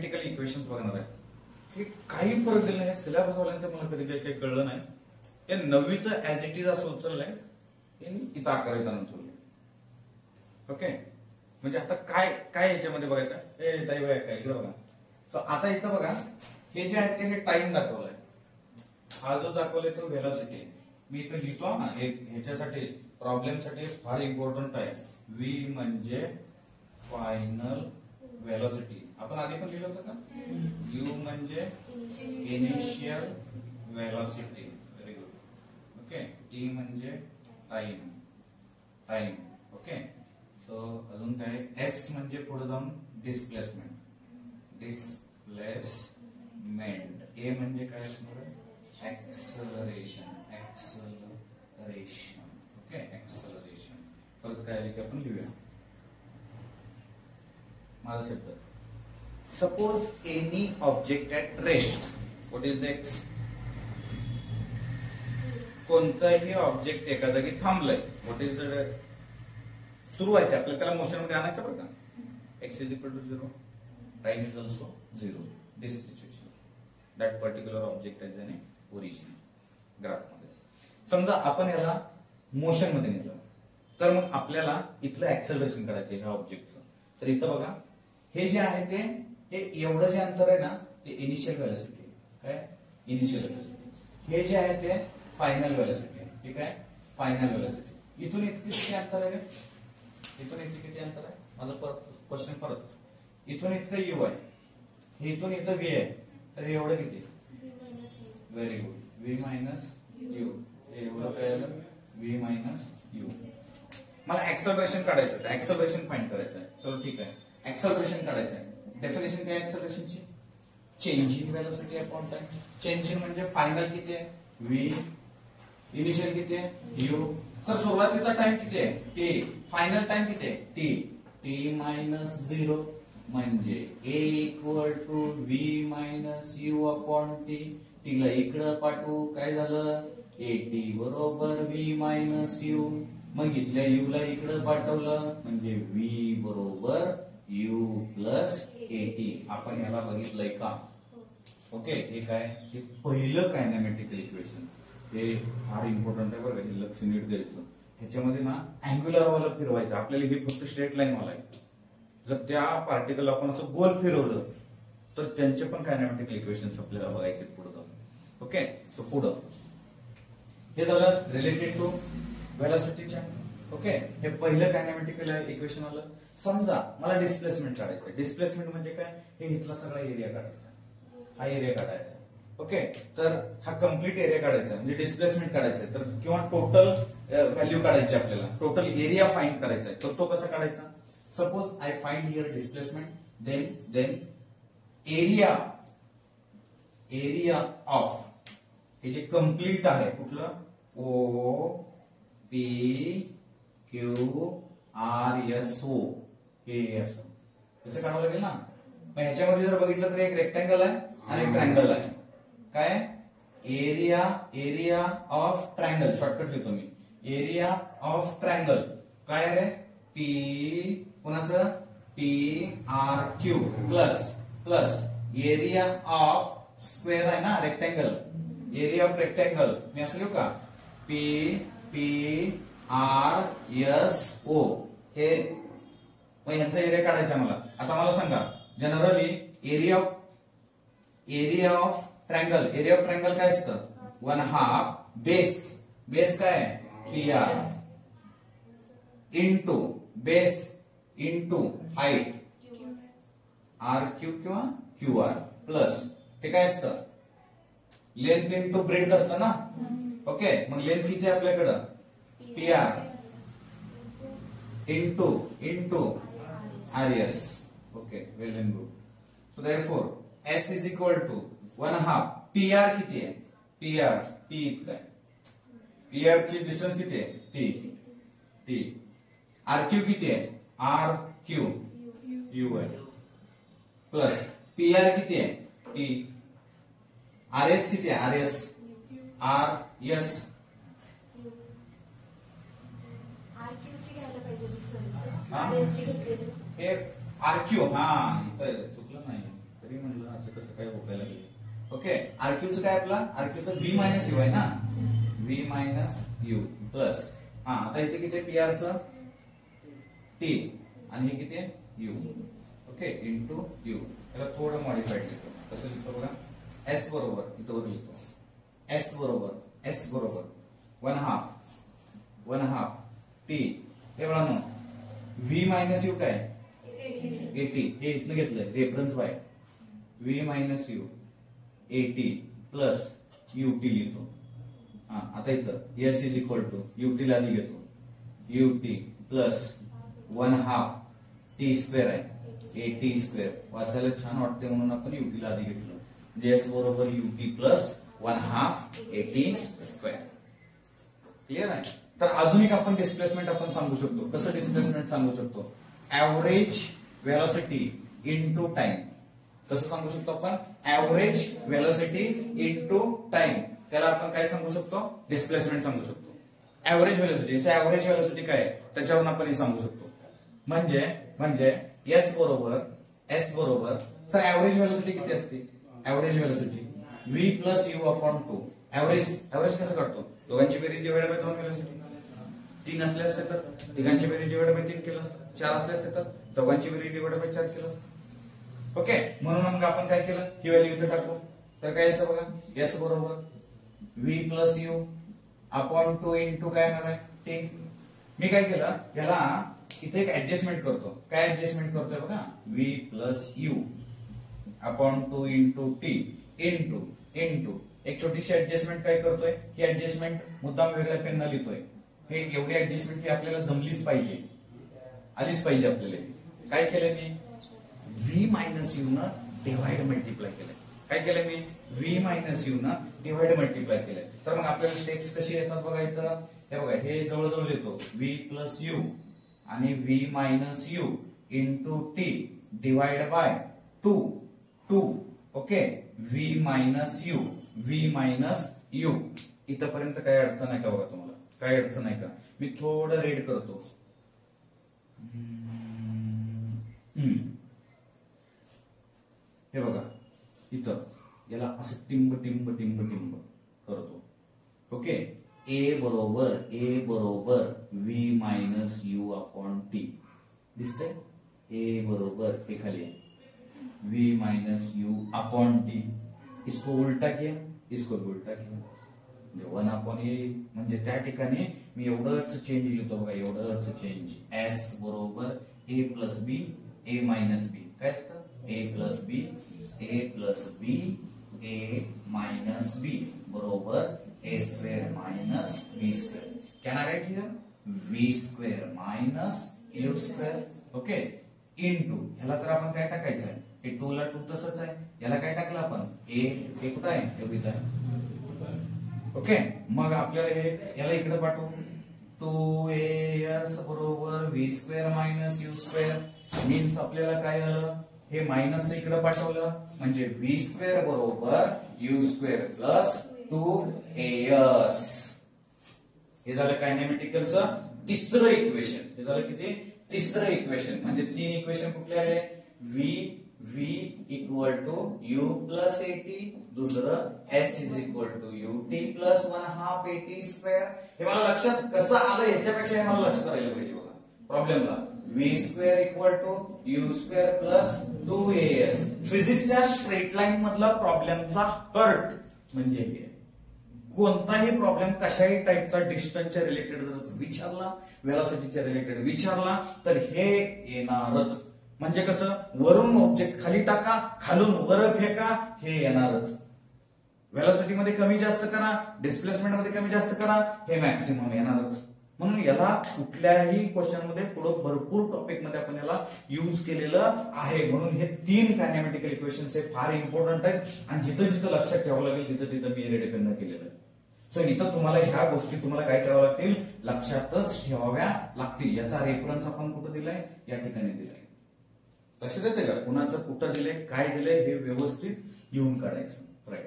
कायनेमॅटिकल equations बघणार आहे. हे काही फरक दिला नाही. सिलेबस वाल्यांचं मला कधी काही कळलं नाही. हे 9वीचं ऍज इट इज असं उचललंय इथं 11 नंतर. ओके, म्हणजे आता काय काय याच्यामध्ये बघायचं हे ताई बघा काय इकडे बघा. सो आता इथं बघा हे जे आहे ते हे टाइम दाखवलंय. हा जो दाखवलाय तो व्हेलॉसिटी. मी इथं लिहितो ना ह्याच्यासाठी प्रॉब्लेम साठी फार इम्पॉर्टंट आहे. व्ही म्हणजे फायनल व्हेलॉसिटी. आपण आधी पण लिहिलं होतं का? यू म्हणजे initial velocity. Very good. Okay, T म्हणजे टाइम. टाइम. ओके, सो अजून काय? एस म्हणजे पुढे जाऊन डिस्प्लेसमेंट. डिस्प्लेसमेंट. ए म्हणजे काय असणार? एक्सेलरेशन. एक्सेलरेशन. Okay, acceleration. परत काय आले की आपण लिहूया. माझा शब्द suppose any object at rest. What is the x? कोणताही ऑब्जेक्ट एका जागी थांबलाय. व्हॉट इज द सुरू व्हायचे आपल्याला त्याला मोशन मध्ये आणायचं बरं का. X is equal to 0. Time is also 0. This situation that particular object is an origin. Graph मध्ये समजा आपण याला मोशन मध्ये नेलं तर मग आपल्याला इथलं ऍक्सेलरेशन करायचं ह्या ऑब्जेक्टचं. तर इथं बघा हे जे आहे ते हे एवढं जे अंतर आहे ना ते इनिशियल व्हेलॉसिटी. काय? Initial velocity. हे जे आहे ते फायनल व्हेलॉसिटी. ठीक आहे, फायनल व्हेलॉसिटी. इथून इतकी किती अंतर आहे? इथून इथे किती अंतर आहे? माझा क्वेश्चन परत. इथून इतकं यू आहे, हे इथून इथं व्ही आहे, तर हे एवढं किती? Very good. V minus you. एवढं काय आलं? V minus you. मला ऍक्सेलरेशन काढायचं आहे. ऍक्सेलरेशन फाइंड करायचं आहे. चलो ठीक आहे, ऍक्सेलरेशन काढायचं आहे. डेफिनेशन काय ऍक्सेलरेशनची? Change in velocity upon time. Change in म्हणजे फायनल किती आहे? व्ही. इनिशियल किती आहे? यू. सर सुरुवातीचा टाइम किती आहे? टी. फायनल टाइम किती आहे? टी. टी मायनस 0 म्हणजे A equal to V minus U upon T. टीला इकडं पाठवू काय झालं? एटी बरोबर व्ही मायनस यू. मग इथल्या यू ला इकडं पाठवलं म्हणजे व्ही बरोबर यू प्लस एटी. आपण याला बघितलंय का? ओके, हे काय? हे पहिलं कायनेमॅटिकल इक्वेशन. हे फार इम्पॉर्टंट आहे बरं. हे लक्ष नीट द्यायचं. ह्याच्यामध्ये ना अँग्युलर वाला फिरवायचं आपल्याला. हे फक्त स्ट्रेट लाईन वाला आहे. जर त्या पार्टिकल आपण असं गोल फिरवलं तर त्यांचे पण कायनेमॅटिकल इक्वेशन्स आपल्याला बघायचे पुढे जाऊन. ओके, सो पुढं हे झालं रिलेटेड टू व्हेलॉसिटीच्या. ओके, हे पहिलं कायनेमॅटिकल इक्वेशन आलं. समजा मला डिस्प्लेसमेंट काढायचं. डिस्प्लेसमेंट म्हणजे काय? हे इथला सगळा एरिया काढायचा. हा एरिया काढायचा. ओके, तर हा कम्प्लीट एरिया काढायचा म्हणजे डिस्प्लेसमेंट काढायचं. तर किंवा टोटल व्हॅल्यू काढायची आपल्याला. टोटल एरिया फाइंड करायचा आहे. तर तो कसा काढायचा? Suppose I find here displacement, then area of हे जे कम्प्लीट आहे कुठलं? O P Q R S O. हे असं त्याचं काढावं लागेल ना. मग ह्याच्यामध्ये जर बघितलं तर एक रेक्टँगल आहे आणि एक ट्रायंगल आहे. काय? Area of triangle. शॉर्टकट लिहितो मी. एरिया ऑफ ट्रायंगल काय रे? पी कोणाचं? P R Q plus area of square आहे ना रेक्टँगल. एरिया ऑफ रेक्टँगल मी असं लिहू का? P R S O. हे मग यांचा एरिया काढायचा मला. आता मला सांगा जनरली एरिया ऑफ ट्रायंगल काय असतं? 1/2 बेस काय? P R into base into height R Q किंवा क्यू आर प्लस हे काय असतं? लेंथ इंटू ब्रेड्थ असतं ना. ओके, मग लेंथ किती आहे आपल्याकडं? P R into R S. Okay, well and good. So therefore S is equal to 1/2. P R किती आहे? पी आर टी इतका आहे. पी आर ची डिस्टन्स किती आहे? टी. आर क्यू किती आहे? आर क्यू यू आहे प्लस पी आर किती आहे? टी. आर एस किती आहे? आर एस हे आर क्यू. हा इथं चुकलं नाही तरी काही भोकायला लागली. ओके, आरक्यूचं काय आपला आरक्यूचं व्ही मायनस यू आहे ना, व्ही मायनस यू प्लस आता इथे किती पीआरचं टी आणि हे किती आहे यू. Okay, into you. त्याला थोडं मॉडिफाईड लिहितो. कसं लिहितो बघा, एस बरोबर इथं वर लिहितो, एस बरोबर 1/2 टी. हे बघा ना, व्ही मायनस यू काय 80, हे इथनं घेतलंय reference by V minus U 80 plus UT लिहितो. आता इथं S is equal to UT ला आधी घेतो, यूटी प्लस 1/2 टी स्क्वेअर आहे 80 स्क्वेअर. वाचायला छान वाटते म्हणून आपण यूटी ला आधी घेतलं. म्हणजे एस बरोबर यूटी प्लस 1/2 80 स्क्वेअर. क्लिअर आहे. तर अजून एक आपण डिस्प्लेसमेंट आपण सांगू शकतो. कसं डिस्प्लेसमेंट सांगू शकतो, ऍव्हरेज व्हेलॉसिटी इनटू टाइम. कसं सांगू शकतो आपण, ऍव्हरेज व्हेलॉसिटी इनटू टाइम. त्याला आपण काय सांगू शकतो, डिस्प्लेसमेंट सांगू शकतो. ऍव्हरेज व्हेलॉसिटी, ऍव्हरेज व्हेलॉसिटी काय आहे त्याच्यावरून आपण हे सांगू शकतो. म्हणजे एस बरोबर सर ऍव्हरेज व्हेलॉसिटी किती असते, average velocity V plus you upon 2. Average कसं काढतो, दोघांची बेरीज डिवाइड बाय 2 व्हेलॉसिटी. 3 असले असते तर तिघांची बेरीज डिवाइड बाय 3 केलं असतं. 4 असले असते तर चौघांची बेरीज डिवाइड बाय 4 केलं असतं. ओके, म्हणून मग आपण काय केलं, ही व्हॅल्यू इथे टाकू. तर काय असतं बघा, एस बरोबर V plus you upon 2 into काय येणार आहे टी. मी काय केलं, याला इथे एक ऍडजस्टमेंट करतो. काय ऍडजस्टमेंट करतोय बघा, V plus you upon 2 into T into एक छोटीशी ऍडजस्टमेंट काय करतोय, ही ऍडजस्टमेंट मुद्दाम वेगळ्या पेन न लिहितोय. हे एवढी ऍडजस्टमेंट ही आपल्याला जमलीच पाहिजे, आलीच पाहिजे आपल्याला. काय केलं मी, व्ही मायनस यू न डिवाइड मल्टिप्लाय केलंय. काय केलं मी, व्ही मायनस यू न डिवाइड मल्टिप्लाय केलंय. तर मग आपल्याला स्टेप्स कशी येतात बघा इथं. हे बघा, हे जवळजवळ येतो व्ही प्लस यू आणि V minus you into T divide by 2. Okay, V minus you इथपर्यंत काय अडचण आहे का बघा तुम्हाला, काय अडचण आहे का. मी थोडं रेड करतो. हे बघा इथं याला असं टिंब करतो. ओके, ए बरोबर V minus U upon T दिसतंय. ए बरोबर हे खाली आहे V minus U upon T. इसको उलटा किया, इसको उलटा किया, 1 अपॉन ए. म्हणजे त्या ठिकाणी मी एवढंच चेंज लिहितो बघा, एवढंच चेंज. एस बरोबर ए प्लस बी ए मायनस बी. काय असतं, ए प्लस बी ए मायनस बी बरोबर A square minus B square. Can I write here V square minus U square. Okay, into ह्याला तर आपण काय टाकायचं आहे, हे 2 ला 2 तसंच आहे. याला काय टाकलं आपण, ए कुठं आहे, एवढीच आहे. ओके, मग आपल्याला हे याला इकडे पाठवू. 2as बरोबर V square minus U square. Means आपल्याला काय झालं, हे मायनस इकडे पाठवलं म्हणजे व्ही स्क्वेअर बरोबर यू स्क्वेअर प्लस 2as. हे झालं कायनेमॅटिकलचं तिसरं इक्वेशन. हे झालं किती, तिसरं इक्वेशन. म्हणजे 3 इक्वेशन कुठले आले, v equal to u plus 80, दुसरं s is equal to ut plus 1/2 80 square. हे मला लक्षात कसं आलं ह्याच्यापेक्षा हे मला लक्षात राहिलं पाहिजे बघा प्रॉब्लेमला. v square equal to u square plus 2as. फिजिक्सच्या स्ट्रेट लाईन मधला प्रॉब्लेमचा हर्ट म्हणजे हे. कोणताही प्रॉब्लेम कशाही टाईपचा डिस्टन्सच्या रिलेटेड जर विचारला, व्हेलॉसिटीच्या रिलेटेड विचारला तर हे येणारच. म्हणजे कसं, वरून ऑब्जेक्ट खाली टाका, खालून वर फेका, हे येणारच. व्हेलॉसिटी मध्ये कमी जास्त करा, डिस्प्लेसमेंट मध्ये कमी जास्त करा, हे मॅक्सिमम येणारच. म्हणून याला कुठल्याही क्वेश्चन मध्ये पुढे भरपूर टॉपिक मध्ये आपण याला युज केलेलं आहे. म्हणून हे 3 कायनेमॅटिकल इक्वेशन्स हे फार इम्पॉर्टंट आहेत आणि जिथं जिथं लक्षात ठेवावं लागेल तिथं मी डिपेंड केलेलं आहे. सो इथं तुम्हाला ह्या गोष्टी तुम्हाला काय करावं लागतील, लक्षातच ठेवाव्या लागतील. याचा रेफरन्स आपण कुठं दिलाय, या ठिकाणी दिलाय. लक्षात येते का, कुणाचं कुठं दिलंय, काय दिलंय, हे व्यवस्थित लिहून काढायचं. राईट.